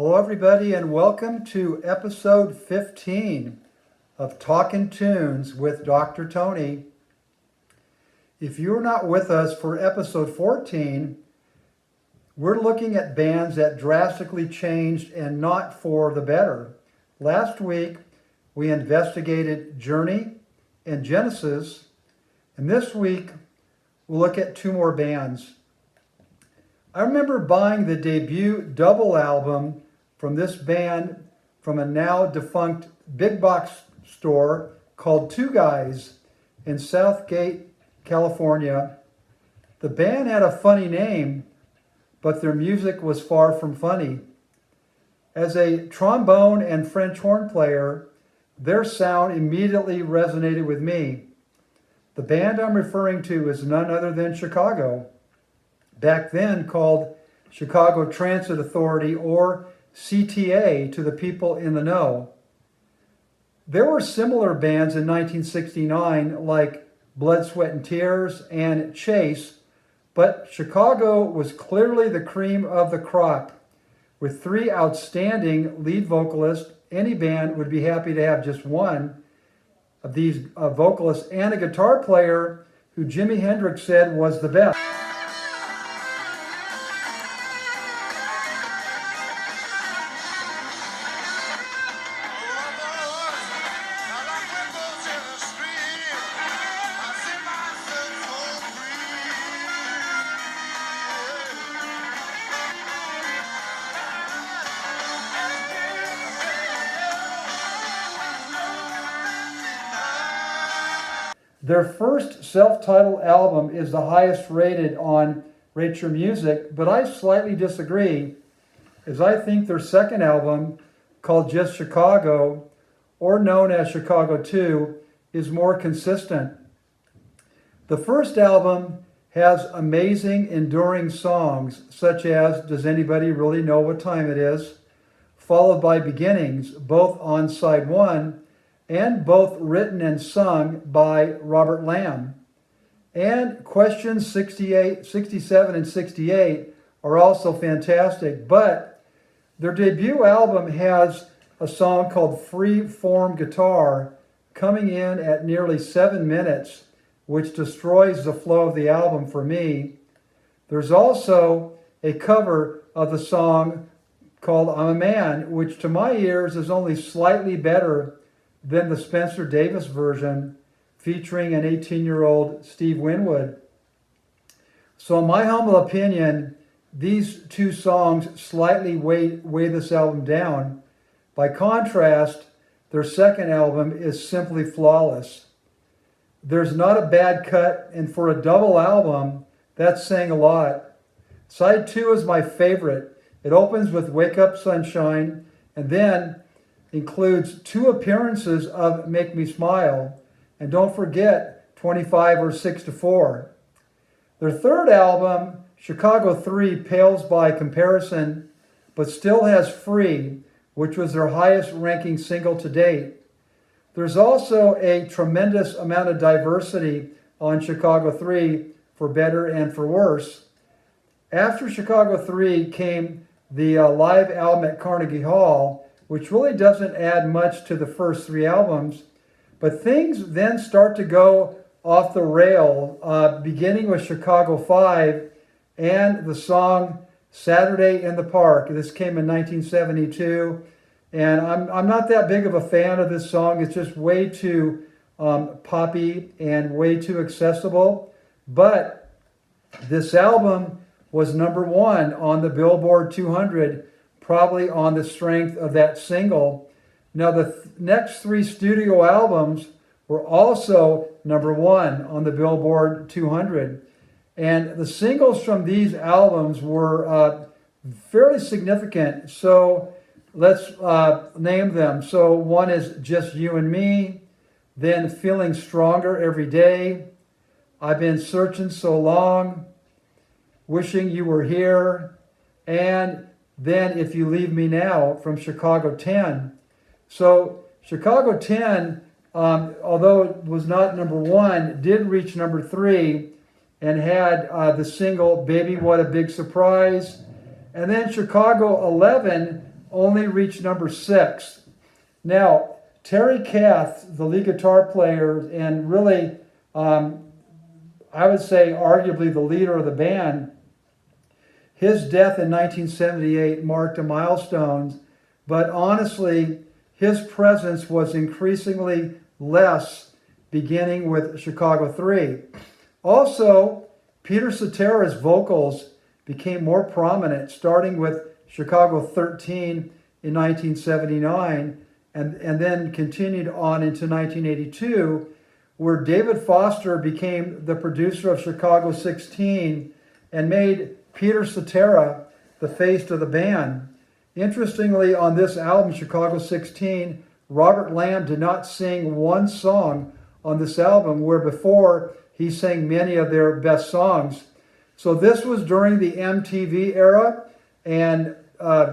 Hello, everybody, and welcome to episode 15 of Talkin' Tunes with Dr. Tony. If you're not with us for episode 14, we're looking at bands that drastically changed and not for the better. Last week, we investigated Journey and Genesis, and this week, we'll look at two more bands. I remember buying the debut double album from this band from a now defunct big box store called Two Guys in Southgate, California. The band had a funny name, but their music was far from funny. As a trombone and French horn player, their sound immediately resonated with me. The band I'm referring to is none other than Chicago, back then called Chicago Transit Authority, or CTA to the people in the know. There were similar bands in 1969 like Blood, Sweat and Tears and Chase, but Chicago was clearly the cream of the crop. With three outstanding lead vocalists, any band would be happy to have just one of these vocalists and a guitar player who Jimi Hendrix said was the best. Their first self-titled album is the highest rated on Rate Your Music, but I slightly disagree, as I think their second album, called just Chicago, or known as Chicago 2, is more consistent. The first album has amazing, enduring songs, such as Does Anybody Really Know What Time It Is?, followed by Beginnings, both on side one, and both written and sung by Robert Lamb. And questions 68, 67, and 68 are also fantastic, but their debut album has a song called Free Form Guitar coming in at nearly 7 minutes, which destroys the flow of the album for me. There's also a cover of the song called I'm a Man, which to my ears is only slightly better than the Spencer Davis version featuring an 18-year-old Steve Winwood. So in my humble opinion, these two songs slightly weigh this album down. By contrast, their second album is simply flawless. There's not a bad cut, and for a double album, that's saying a lot. Side 2 is my favorite. It opens with Wake Up Sunshine, and then includes 2 appearances of Make Me Smile, and don't forget 25 or 6 to 4. Their third album, Chicago 3, pales by comparison, but still has Free, which was their highest ranking single to date. There's also a tremendous amount of diversity on Chicago 3, for better and for worse. After Chicago 3 came the live album at Carnegie Hall, which really doesn't add much to the first 3 albums, but things then start to go off the rail, beginning with Chicago 5 and the song Saturday in the Park. This came in 1972, and I'm not that big of a fan of this song. It's just way too poppy and way too accessible, but this album was #1 on the Billboard 200, probably on the strength of that single. Now the next 3 studio albums were also #1 on the Billboard 200. And the singles from these albums were fairly significant. So let's name them. So one is Just You and Me, then Feeling Stronger Every Day, I've Been Searching So Long, Wishing You Were Here, and then If You Leave Me Now from Chicago 10. So Chicago 10, although it was not #1, did reach #3 and had the single Baby What a Big Surprise. And then Chicago 11 only reached number 6. Now, Terry Kath, the lead guitar player and really, I would say arguably the leader of the band, his death in 1978 marked a milestone, but honestly, his presence was increasingly less beginning with Chicago 3. Also, Peter Cetera's vocals became more prominent starting with Chicago 13 in 1979 and then continued on into 1982, where David Foster became the producer of Chicago 16 and made Peter Cetera the face of the band. Interestingly, on this album, Chicago 16, Robert Lamb did not sing one song on this album, where before he sang many of their best songs. So this was during the MTV era, and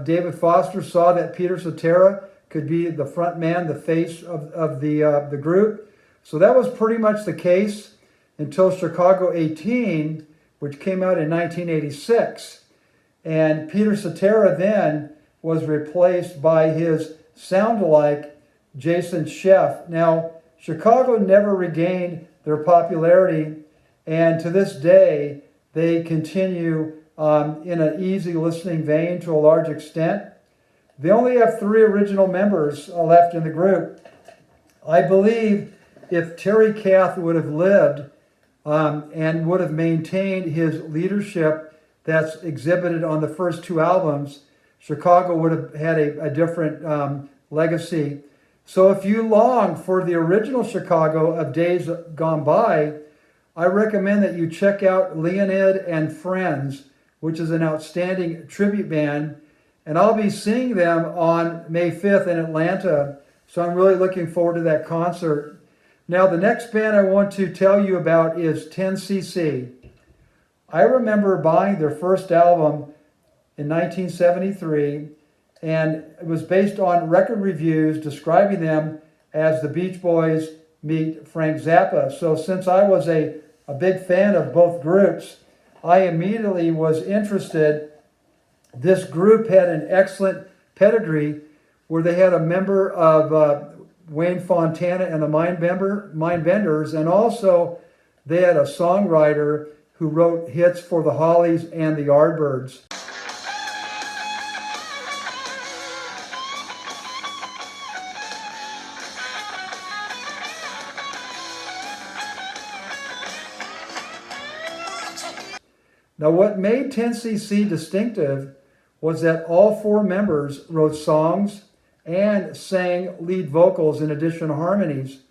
David Foster saw that Peter Cetera could be the front man, the face of the group. So that was pretty much the case until Chicago 18, which came out in 1986. And Peter Cetera then was replaced by his sound-alike Jason Scheff. Now, Chicago never regained their popularity, and to this day, they continue in an easy listening vein to a large extent. They only have 3 original members left in the group. I believe if Terry Kath would have lived and would have maintained his leadership that's exhibited on the first 2 albums, Chicago would have had a different legacy. So if you long for the original Chicago of days gone by, I recommend that you check out Leonid and Friends, which is an outstanding tribute band. And I'll be seeing them on May 5th in Atlanta, so I'm really looking forward to that concert. Now, the next band I want to tell you about is 10cc. I remember buying their first album in 1973, and it was based on record reviews describing them as the Beach Boys meet Frank Zappa. So since I was a big fan of both groups, I immediately was interested. This group had an excellent pedigree where they had a member of Wayne Fontana and the Mindbenders, and also they had a songwriter who wrote hits for the Hollies and the Yardbirds. Now, what made 10cc distinctive was that all 4 members wrote songs and sang lead vocals in addition to harmonies.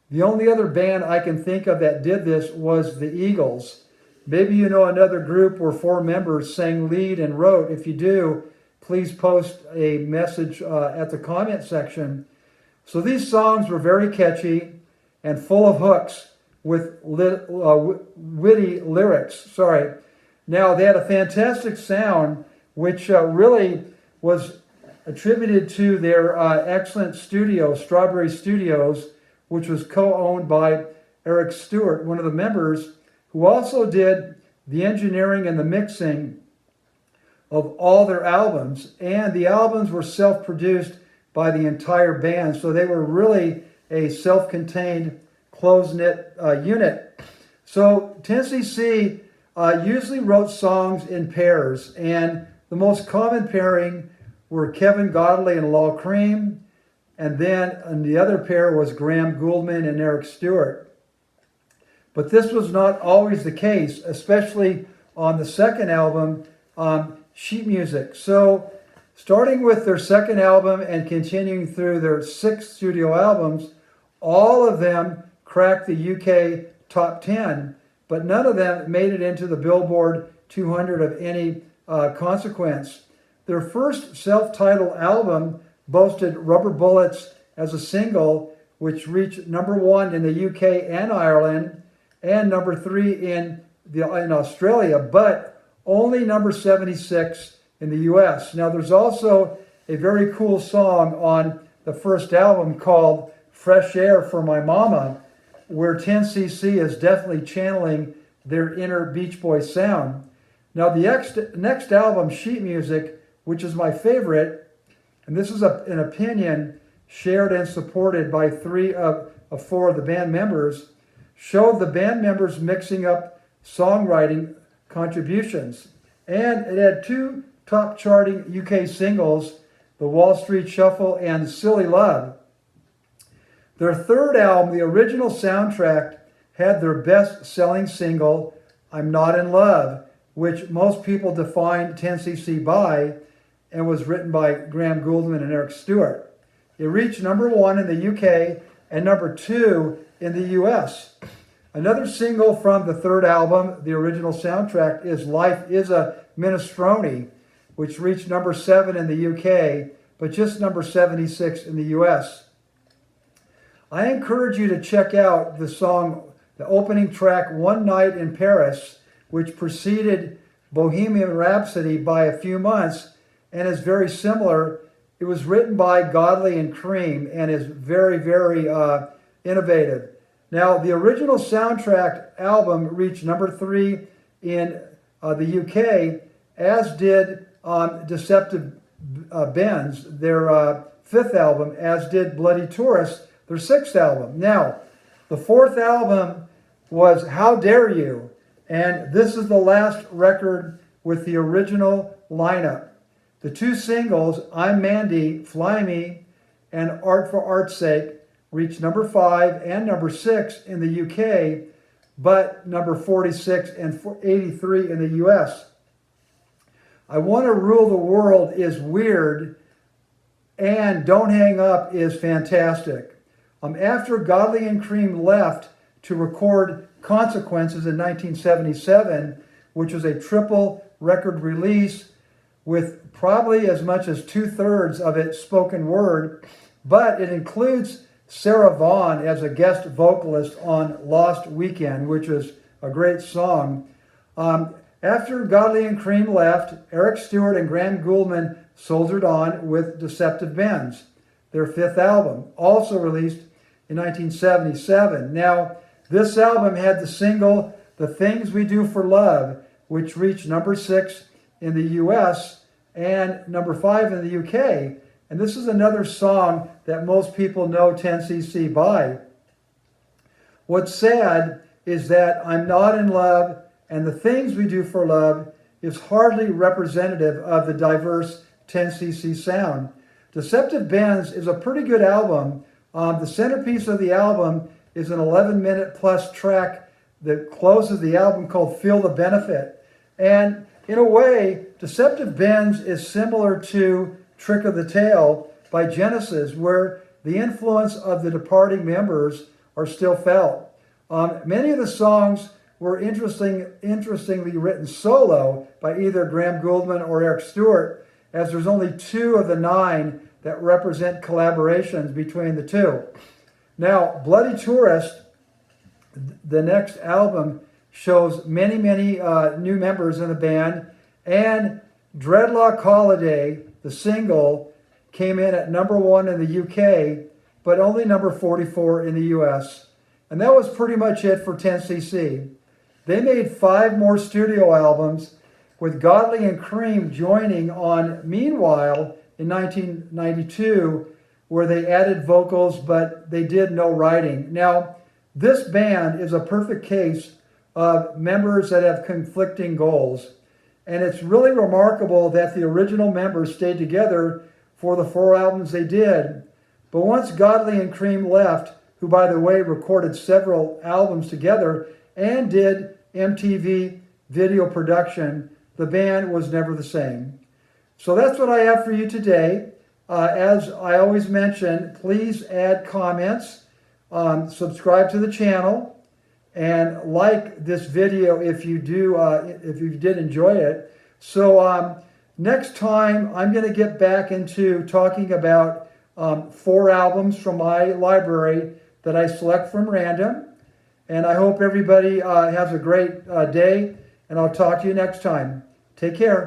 The only other band I can think of that did this was the Eagles. Maybe you know another group where 4 members sang lead and wrote. If you do, please post a message at the comment section. So these songs were very catchy and full of hooks with witty lyrics. Now, they had a fantastic sound, which really was attributed to their excellent studio, Strawberry Studios, which was co-owned by Eric Stewart, one of the members, who also did the engineering and the mixing of all their albums. And the albums were self-produced by the entire band, so they were really a self-contained, close-knit unit. So 10cc usually wrote songs in pairs, and the most common pairing were Kevin Godley and Lal Cream, and then the other pair was Graham Gouldman and Eric Stewart. But this was not always the case, especially on the second album, Sheet Music. So starting with their second album and continuing through their 6 studio albums, all of them cracked the UK top 10, but none of them made it into the Billboard 200 of any consequence. Their first self-titled album boasted Rubber Bullets as a single, which reached number 1 in the UK and Ireland, and number 3 in Australia, but only number 76 in the US. Now, there's also a very cool song on the first album called Fresh Air for My Mama, where 10cc is definitely channeling their inner Beach Boys sound. Now, the next album, Sheet Music, which is my favorite, and this is an opinion shared and supported by 3 of 4 of the band members, showed the band members mixing up songwriting contributions. And it had 2 top charting UK singles, The Wall Street Shuffle and Silly Love. Their third album, the original soundtrack, had their best-selling single, I'm Not in Love, which most people define 10cc by, and was written by Graham Gouldman and Eric Stewart. It reached #1 in the UK and #2 in the US. Another single from the third album, the original soundtrack, is Life is a Minestrone, which reached #7 in the UK, but just #76 in the US. I encourage you to check out the song, the opening track, One Night in Paris, which preceded Bohemian Rhapsody by a few months and is very similar. It was written by Godley and Cream and is very, very innovative. Now, the original soundtrack album reached #3 in the UK, as did Deceptive Benz, their 5th album, as did Bloody Tourist, their 6th album. Now, the 4th album was How Dare You, and this is the last record with the original lineup. The 2 singles, I'm Mandy, Fly Me, and Art for Art's Sake, reached #5 and #6 in the UK, but #46 and 83 in the US. I Want to Rule the World is weird, and Don't Hang Up is fantastic. After Godley and Cream left to record Consequences in 1977, which was a triple record release with probably as much as 2/3 of it spoken word, but it includes Sarah Vaughan as a guest vocalist on Lost Weekend, which is a great song. After Godley and Cream left, Eric Stewart and Graham Gouldman soldiered on with Deceptive Benz, their 5th album, also released in 1977. Now, this album had the single The Things We Do for Love, which reached #6 in the US and #5 in the UK. And this is another song that most people know 10cc by. What's sad is that I'm Not in Love and The Things We Do for Love is hardly representative of the diverse 10cc sound. Deceptive Benz is a pretty good album. The centerpiece of the album is an 11-minute plus track that closes the album called Feel the Benefit. And in a way, Deceptive Benz is similar to Trick of the Tail by Genesis, where the influence of the departing members are still felt. Many of the songs were interestingly written solo by either Graham Gouldman or Eric Stewart, as there's only 2 of the 9 that represent collaborations between the 2. Now, Bloody Tourist, the next album, shows many new members in the band, and Dreadlock Holiday, the single, came in at #1 in the UK, but only #44 in the US. And that was pretty much it for 10cc. They made 5 more studio albums, with Godley and Cream joining on Meanwhile in 1992, where they added vocals, but they did no writing. Now, this band is a perfect case of members that have conflicting goals. And it's really remarkable that the original members stayed together for the 4 albums they did. But once Godley and Cream left, who, by the way, recorded several albums together and did MTV video production, the band was never the same. So that's what I have for you today. As I always mention, please add comments, subscribe to the channel, and like this video if you did enjoy it. So next time I'm going to get back into talking about 4 albums from my library that I select from random. And I hope everybody has a great day, and I'll talk to you next time. Take care.